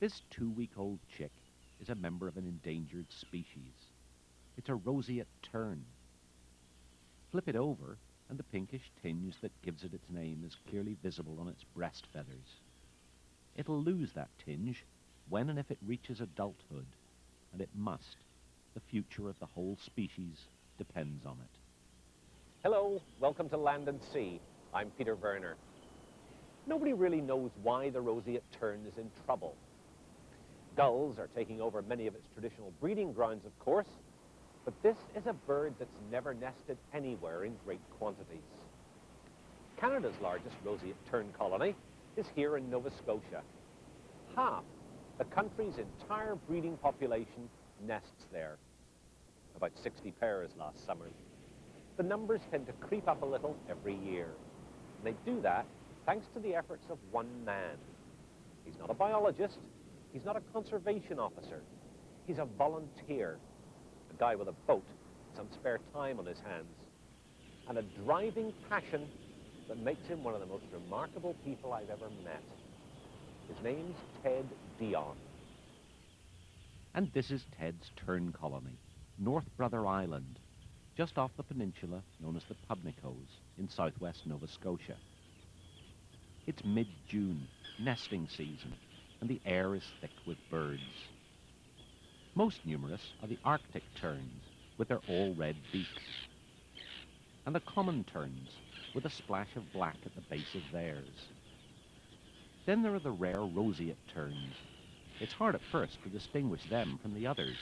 This 2-week-old chick is a member of an endangered species. It's a roseate tern. Flip it over, and the pinkish tinge that gives it its name is clearly visible on its breast feathers. It'll lose that tinge when and if it reaches adulthood, and it must. The future of the whole species depends on it. Hello, welcome to Land and Sea. I'm Peter Werner. Nobody really knows why the roseate tern is in trouble. Gulls are taking over many of its traditional breeding grounds, of course, but this is a bird that's never nested anywhere in great quantities. Canada's largest roseate tern colony is here in Nova Scotia. Half the country's entire breeding population nests there. About 60 pairs last summer. The numbers tend to creep up a little every year. And they do that thanks to the efforts of one man. He's not a biologist. He's not a conservation officer. He's a volunteer. A guy with a boat, some spare time on his hands, and a driving passion that makes him one of the most remarkable people I've ever met. His name's Ted Dion. And this is Ted's tern colony, North Brother Island, just off the peninsula known as the Pubnicos in southwest Nova Scotia. It's mid-June, nesting season, and the air is thick with birds. Most numerous are the Arctic terns with their all-red beaks, and the common terns with a splash of black at the base of theirs. Then there are the rare roseate terns. It's hard at first to distinguish them from the others.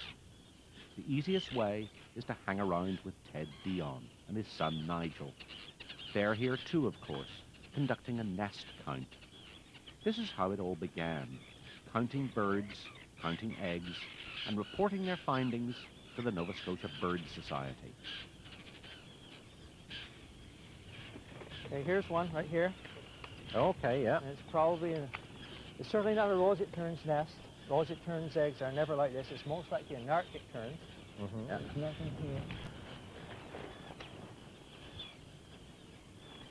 The easiest way is to hang around with Ted Dion and his son Nigel. They're here too, of course, conducting a nest count. This is how it all began, counting birds, counting eggs, and reporting their findings to the Nova Scotia Bird Society. Okay, here's one right here. Okay, yeah. And it's certainly not a roseate tern's nest. Roseate tern's eggs are never like this. It's most likely an Arctic tern. Mm-hmm. Yeah, nothing here.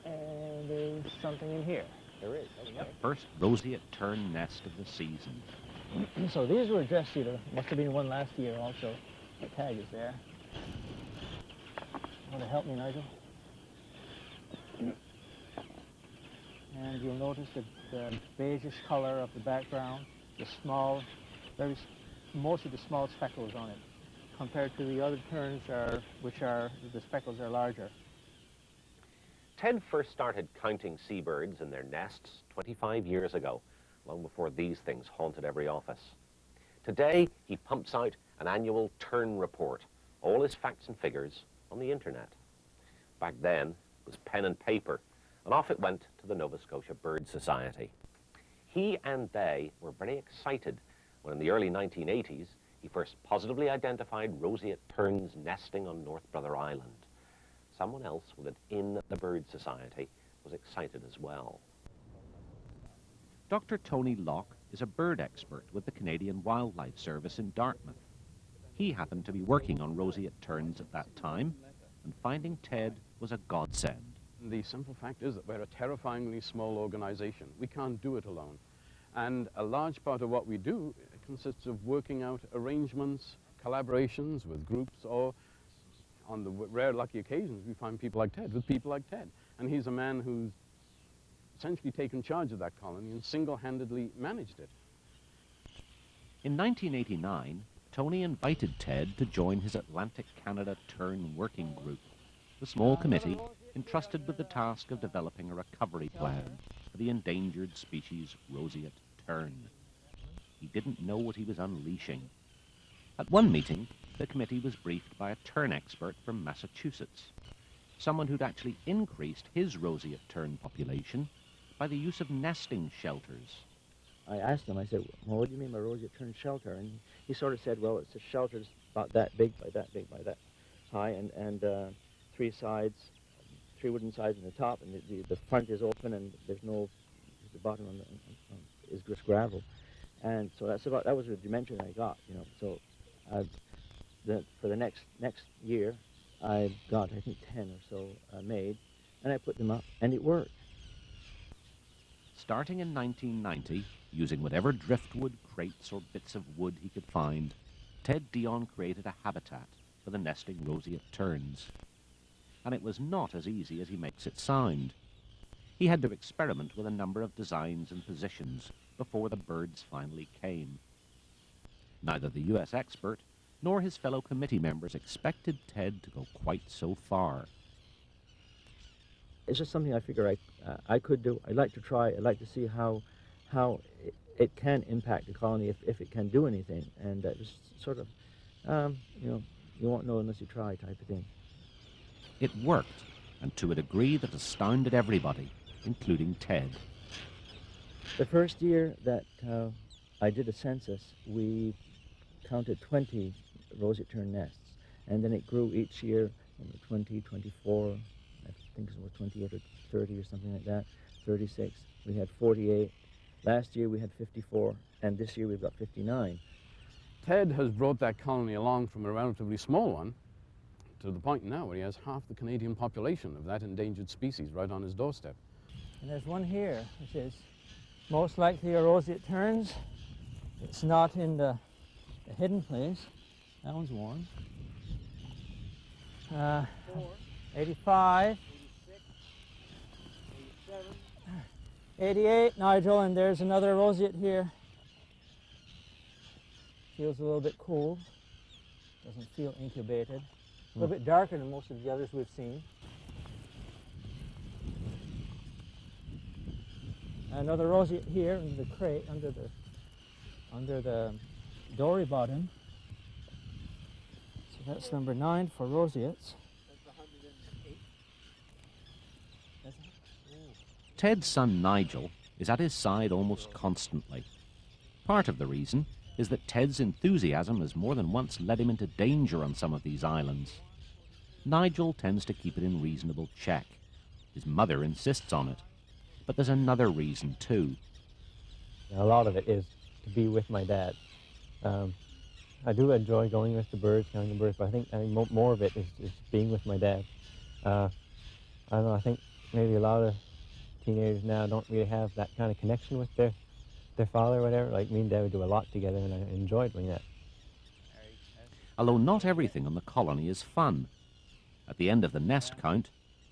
And there's something in here. There is, okay. First roseate tern nest of the season. So these were just either, must have been one last year also. The tag is there. Want to help me, Nigel? And you'll notice the beigeish color of the background, the small, mostly the small speckles on it, compared to the other terns the speckles are larger. Ted first started counting seabirds in their nests 25 years ago, long before these things haunted every office. Today, he pumps out an annual tern report, all his facts and figures on the internet. Back then, it was pen and paper, and off it went to the Nova Scotia Bird Society. He and they were very excited when in the early 1980s, he first positively identified roseate terns nesting on North Brother Island. Someone else with it in the Bird Society was excited as well. Dr. Tony Locke is a bird expert with the Canadian Wildlife Service in Dartmouth. He happened to be working on roseate terns at that time, and finding Ted was a godsend. The simple fact is that we're a terrifyingly small organization. We can't do it alone. And a large part of what we do consists of working out arrangements, collaborations with groups, or on the rare lucky occasions we find people like Ted, with people like Ted. And he's a man who's essentially taken charge of that colony and single-handedly managed it. In 1989, Tony invited Ted to join his Atlantic Canada Tern Working Group, the small committee entrusted with the task of developing a recovery plan for the endangered species roseate tern. He didn't know what he was unleashing. At one meeting, the committee was briefed by a tern expert from Massachusetts, someone who'd actually increased his roseate tern population by the use of nesting shelters. I asked him, I said, well, what do you mean by roseate tern shelter? And he sort of said, well, it's a shelter that's about that big by that big by that high, and three wooden sides on the top, and the front is open, and the bottom is just gravel. And so that was the dimension I got, you know. So for the next year, I got, I think, 10 or so made, and I put them up, and it worked. Starting in 1990, Using whatever driftwood, crates, or bits of wood he could find, Ted Dion created a habitat for the nesting roseate terns. And it was not as easy as he makes it sound. He had to experiment with a number of designs and positions before the birds finally came. Neither the US expert nor his fellow committee members expected Ted to go quite so far. It's just something I figure I could do. I'd like to try. I'd like to see how it can impact the colony if it can do anything. And it was sort of, you know, you won't know unless you try type of thing. It worked, and to a degree that astounded everybody, including Ted. The first year that I did a census, we counted 20 roseate tern nests, and then it grew each year, 20, 24, I think it was 28 or 30 or something like that, 36. We had 48. Last year we had 54, and this year we've got 59. Ted has brought that colony along from a relatively small one to the point now where he has half the Canadian population of that endangered species right on his doorstep. And there's one here, which is most likely a roseate terns. It's not in the hidden place. That one's one. 85. 88, Nigel, and there's another roseate here. Feels a little bit cool. Doesn't feel incubated. A little bit darker than most of the others we've seen. Another roseate here in the crate under the dory bottom. So that's number 9 for roseates. Ted's son Nigel is at his side almost constantly. Part of the reason is that Ted's enthusiasm has more than once led him into danger on some of these islands. Nigel tends to keep it in reasonable check. His mother insists on it. But there's another reason too. A lot of it is to be with my dad. I do enjoy going with the birds, counting the birds, but I think more of it is being with my dad. I don't know, I think maybe a lot of teenagers now don't really have that kind of connection with their father or whatever. Like me and Dad would do a lot together, and I enjoyed doing that. Although not everything on the colony is fun. At the end of the nest count,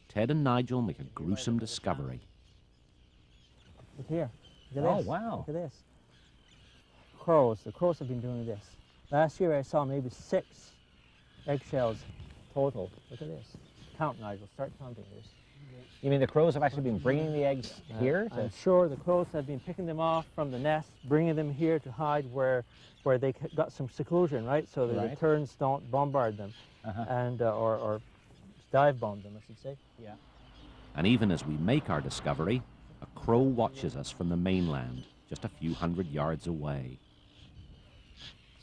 Ted and Nigel make a gruesome discovery. Look here. Look at this. Oh, wow. Look at this. Crows. The crows have been doing this. Last year I saw maybe 6 eggshells total. Look at this. Count, Nigel. Start counting this. You mean the crows have actually been bringing the eggs here? I'm sure the crows have been picking them off from the nest, bringing them here to hide where they got some seclusion, right? So that the terns don't bombard them, and or dive bomb them, I should say. Yeah. And even as we make our discovery, a crow watches us from the mainland, just a few hundred yards away.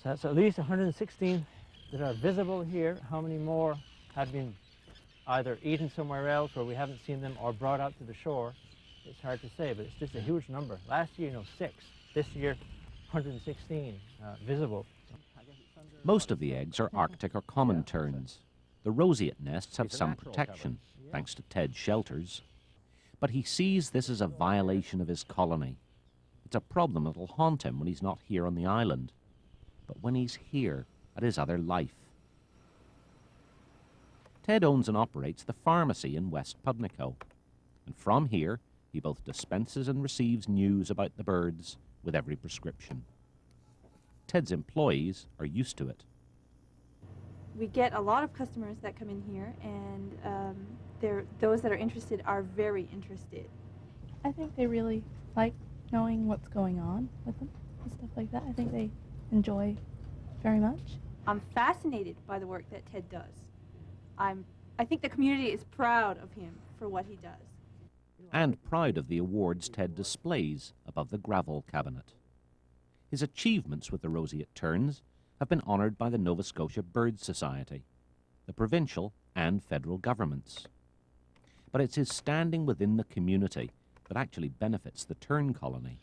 So that's at least 116 that are visible here. How many more have been either eaten somewhere else where we haven't seen them or brought out to the shore? It's hard to say, but it's just a huge number. Last year, 6. This year, 116 visible. Most of the eggs are Arctic or common terns. The roseate nests have some protection, thanks to Ted's shelters. But he sees this as a violation of his colony. It's a problem that'll haunt him when he's not here on the island, but when he's here at his other life. Ted owns and operates the pharmacy in West Pubnico, and from here he both dispenses and receives news about the birds with every prescription. Ted's employees are used to it. We get a lot of customers that come in here, and those that are interested are very interested. I think they really like knowing what's going on with them and stuff like that. I think they enjoy very much. I'm fascinated by the work that Ted does. I think the community is proud of him for what he does. And proud of the awards Ted displays above the gravel cabinet. His achievements with the roseate terns have been honoured by the Nova Scotia Bird Society, the provincial and federal governments. But it's his standing within the community that actually benefits the tern colony.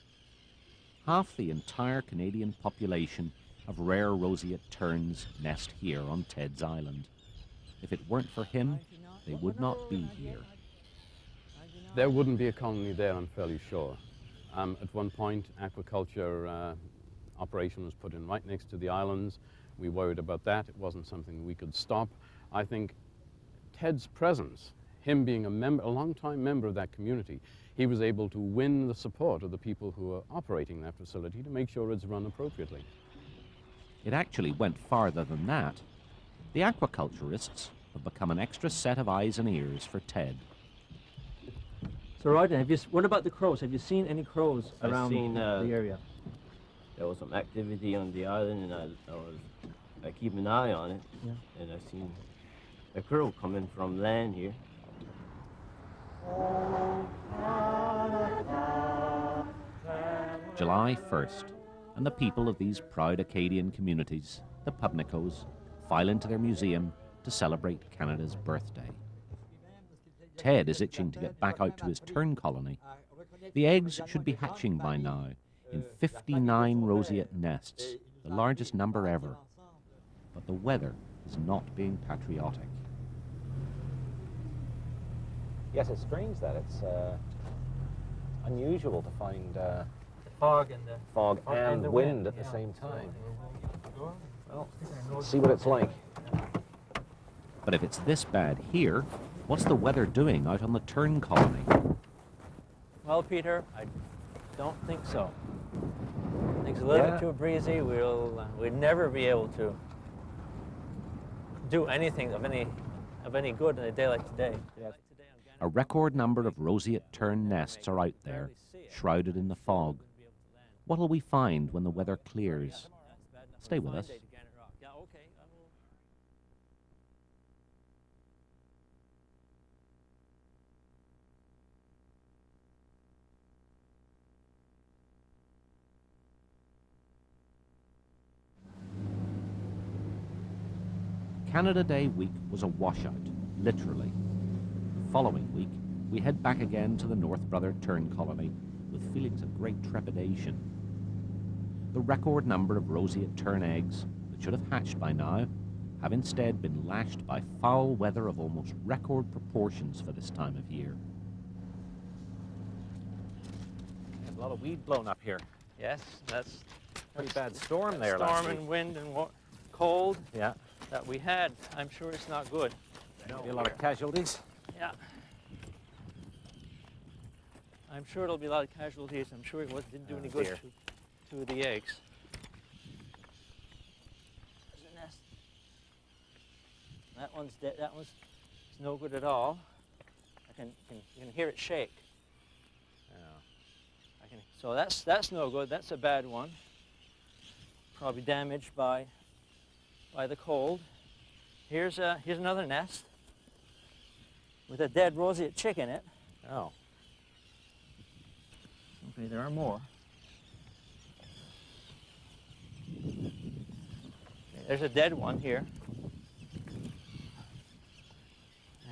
Half the entire Canadian population of rare roseate terns nest here on Ted's Island. If it weren't for him, they would not be here. There wouldn't be a colony there, I'm fairly sure. At one point, aquaculture operation was put in right next to the islands. We worried about that. It wasn't something we could stop. I think Ted's presence, him being a long-time member of that community, he was able to win the support of the people who are operating that facility to make sure it's run appropriately. It actually went farther than that. The aquaculturists have become an extra set of eyes and ears for Ted. So Roger, what about the crows? Have you seen any crows around the area? There was some activity on the island, and I keep an eye on it. Yeah. And I seen a crow coming from land here. July 1st, and the people of these proud Acadian communities, the Pubnicos, file into their museum to celebrate Canada's birthday. Ted is itching to get back out to his tern colony. The eggs should be hatching by now in 59 roseate nests, the largest number ever. But the weather is not being patriotic. Yes, it's strange that it's unusual to find Fog and wind at the same time. Well, let's see what it's like. But if it's this bad here, what's the weather doing out on the tern colony? Well, Peter, I don't think so. I think it's a little bit too breezy. We'd never be able to do anything of any good in a day like today. A record number of roseate tern nests are out there, shrouded in the fog. What'll we find when the weather clears? Stay with us. Canada Day week was a washout, literally. The following week, we head back again to the North Brother tern colony with feelings of great trepidation. The record number of roseate tern eggs that should have hatched by now have instead been lashed by foul weather of almost record proportions for this time of year. There's a lot of weed blown up here. Yes, that's Pretty bad storm there last storm week. and wind and cold Yeah. that we had. I'm sure it's not good. There'll be a lot of casualties. Yeah. I'm sure it'll be a lot of casualties. I'm sure it didn't do any good dear. to the eggs. There's a nest. That one's dead. That one's no good at all. You can hear it shake. Yeah. So that's no good. That's a bad one. Probably damaged by the cold. Here's another nest with a dead roseate chick in it. Oh. Okay, there are more. There's a dead one here.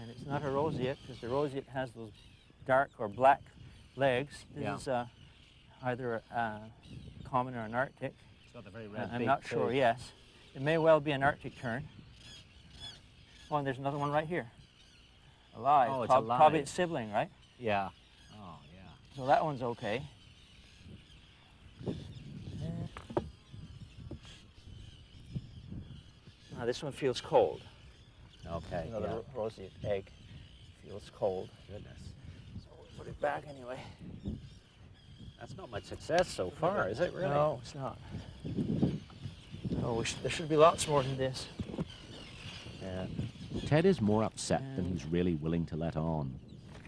And it's not a roseate, because the roseate has those dark or black legs. This is either common or an Arctic. It's got the very red I'm beak not too. sure, yes. It may well be an Arctic tern. Oh, and there's another one right here. Alive. Oh, it's alive. Probably its sibling, right? Yeah. Oh, yeah. So that one's okay. Now this one feels cold. Okay. Another roseate egg feels cold. Goodness. So we'll put it back anyway. That's not much success so far, is it really? No, it's not. Oh, there should be lots more than this. Yeah. Ted is more upset than he's really willing to let on.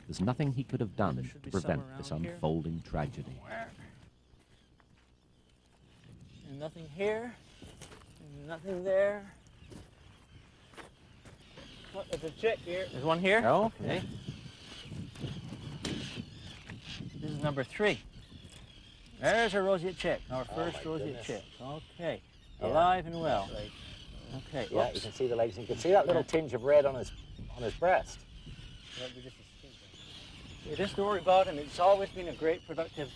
There's nothing he could have done There to should be prevent some this around here. unfolding tragedy. And nothing here. And nothing there. Oh, there's a chick here. There's one here. Oh, okay. This is number 3. There's a roseate chick, our first roseate goodness. chick. Okay, Yeah. alive and well. That's right. Okay, Yeah, you can see the legs. You can see that little tinge of red on his breast. You just don't worry about him. It's always been a great productive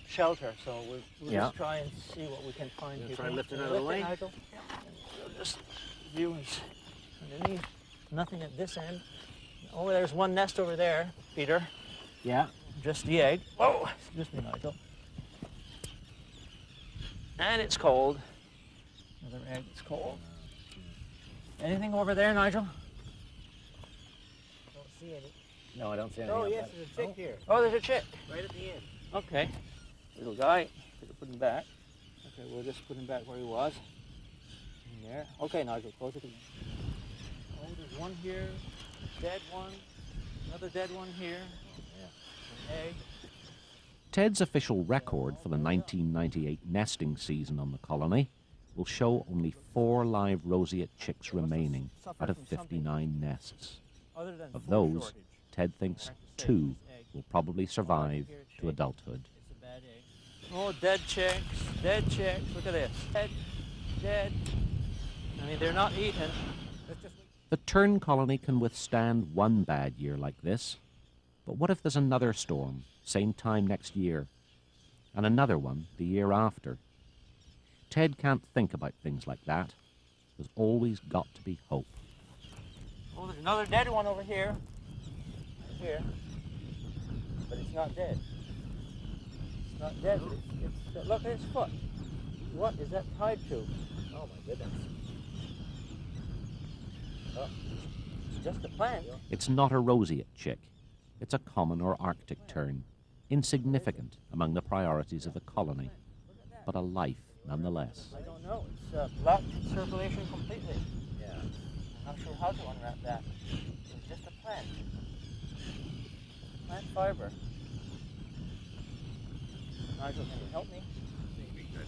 shelter, so we'll Yeah. just try and see what we can find here. try and lift it out of the way? Nigel? Yeah. And we'll just view what's underneath. Nothing at this end. Oh, there's one nest over there, Peter. Yeah. Just the egg. Whoa! Excuse me, Nigel. And it's cold. Another egg that's cold. Anything over there, Nigel? Don't see any. No, I don't see anything. Oh, up yes, there. there's a chick here. Oh, there's a chick. Right at the end. Okay. Little guy. Put him back. Okay, we'll just put him back where he was. In there. Okay, Nigel, close it again. Oh, there's one here. Dead one. Another dead one here. Yeah. An egg. Ted's official record for the 1998 nesting season on the colony will show only 4 live roseate chicks remaining out of 59 nests. Of those, Ted thinks 2 will probably survive to adulthood. Oh, dead chicks, dead chicks. Look at this. Dead, dead. I mean, they're not eaten. The tern colony can withstand one bad year like this, but what if there's another storm, same time next year, and another one the year after? Ted can't think about things like that. There's always got to be hope. Oh, there's another dead one over here. Right here. But it's not dead. It's not dead. It's look at its foot. What is that tied to? Oh my goodness. Oh, it's just a plant. It's not a roseate chick. It's a common or Arctic tern, insignificant among the priorities of the colony, but a life nonetheless. I don't know. It's blocked circulation completely. Yeah. I'm not sure how to unwrap that. It's just a plant. Plant fiber. Nigel, can you help me?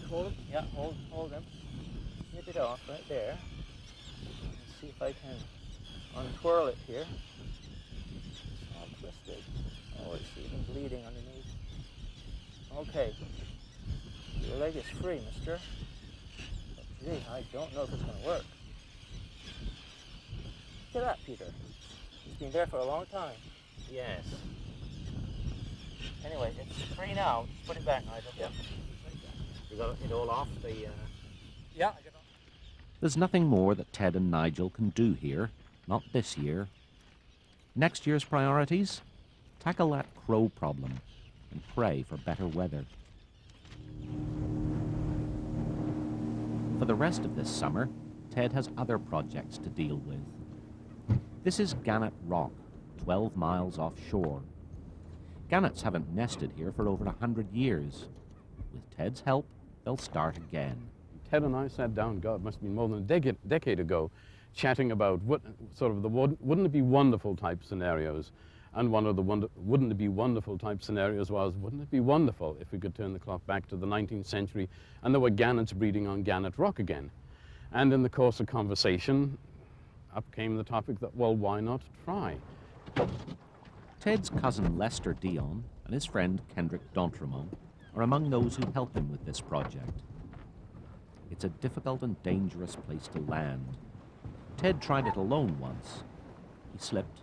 Hold him? Yeah, hold him. Snip it off right there. Let's see if I can untwirl it here. It's all twisted. Oh, it's even bleeding underneath. Okay. Your leg is free, mister. But gee, I don't know if it's going to work. Look at that, Peter. He's been there for a long time. Yes. Anyway, it's free now. Just put it back, Nigel. Yep. You got it all off the... Yeah, I got it. There's nothing more that Ted and Nigel can do here, not this year. Next year's priorities? Tackle that crow problem and pray for better weather. For the rest of this summer, Ted has other projects to deal with. This is Gannet Rock, 12 miles offshore. Gannets haven't nested here for over 100 years. With Ted's help, they'll start again. Ted and I sat down, God, must have been more than a decade ago, chatting about what sort of the wouldn't it be wonderful type scenarios. And one of the wouldn't it be wonderful type scenarios was, wouldn't it be wonderful if we could turn the clock back to the 19th century and there were gannets breeding on Gannet Rock again. And in the course of conversation, up came the topic that, well, why not try? Ted's cousin Lester Dion and his friend Kendrick D'Entremont are among those who help him with this project. It's a difficult and dangerous place to land. Ted tried it alone once. He slipped,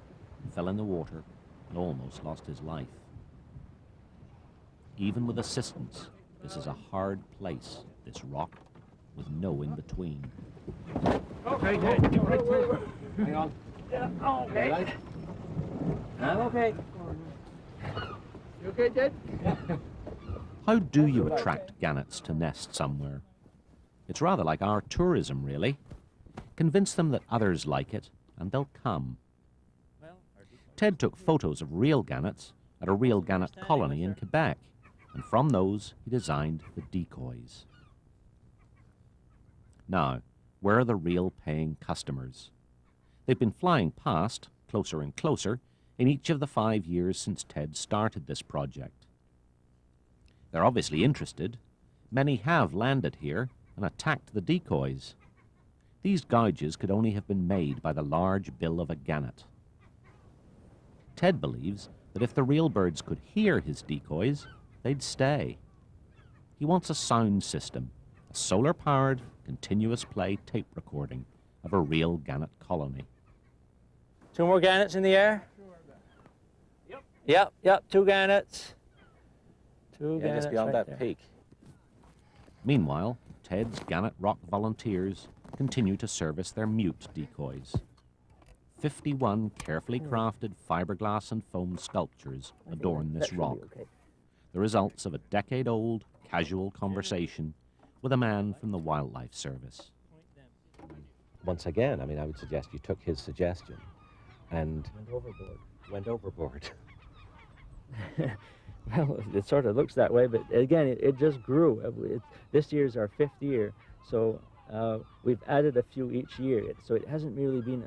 fell in the water, and almost lost his life. Even with assistance, this is a hard place, this rock, with no in-between. Okay, Ted, get right through. Hang on. Yeah, okay. I'm okay. You okay, Ted? How do you attract gannets to nest somewhere? It's rather like our tourism, really. Convince them that others like it, and they'll come. Ted took photos of real gannets at a real gannet colony in Quebec, and from those he designed the decoys. Now, where are the real paying customers? They've been flying past, closer and closer, in each of the 5 years since Ted started this project. They're obviously interested. Many have landed here and attacked the decoys. These gouges could only have been made by the large bill of a gannet. Ted believes that if the real birds could hear his decoys, they'd stay. He wants a sound system, a solar-powered, continuous play tape recording of a real gannet colony. 2 more gannets in the air? Yep, 2 gannets. 2 gannets just beyond right that there. peak. Meanwhile, Ted's Gannet Rock volunteers continue to service their mute decoys. 51 carefully crafted fiberglass and foam sculptures adorn this rock, the results of a decade-old casual conversation with a man from the Wildlife Service. Once again, I mean, I would suggest you took his suggestion and Went overboard. Well, it sort of looks that way, but again, it just grew. This year's our 5th year, so we've added a few each year. So it hasn't really been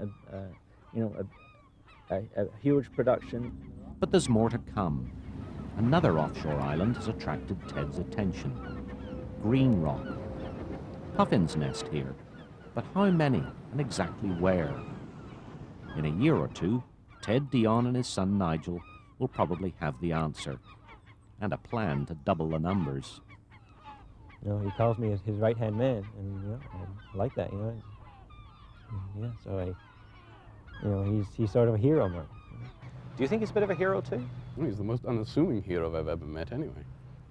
a huge production. But there's more to come. Another offshore island has attracted Ted's attention. Green Rock. Puffins nest here, but how many and exactly where? In a year or two, Ted, Dion and his son Nigel will probably have the answer, and a plan to double the numbers. You know, he calls me his right-hand man, and you know, I like that, you know. And, yeah, so he's sort of a hero, Mark. do you think he's a bit of a hero too? Well, he's the most unassuming hero I've ever met anyway.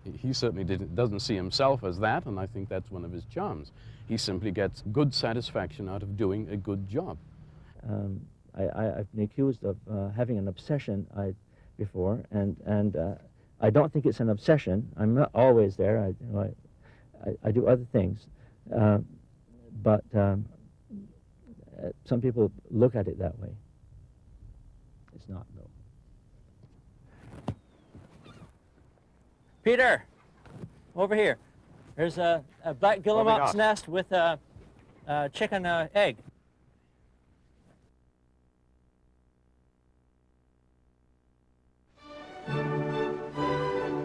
He certainly doesn't see himself as that, and I think that's one of his charms. He simply gets good satisfaction out of doing a good job. I've been accused of having an obsession before, and I don't think it's an obsession. I'm not always there. I do other things, but some people look at it that way. It's not, though. Peter, over here. There's a black guillemot's nest with a chicken egg.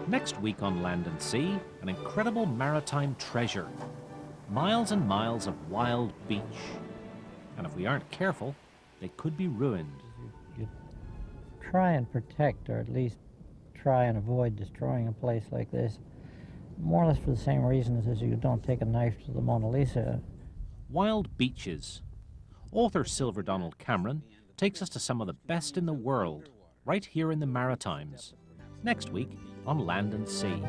Next week on Land and Sea, an incredible maritime treasure. Miles and miles of wild beach. And if we aren't careful, they could be ruined. You try and protect, or at least try and avoid destroying a place like this, more or less for the same reasons as you don't take a knife to the Mona Lisa. Wild beaches. Author Silver Donald Cameron takes us to some of the best in the world, right here in the Maritimes. Next week on Land and Sea.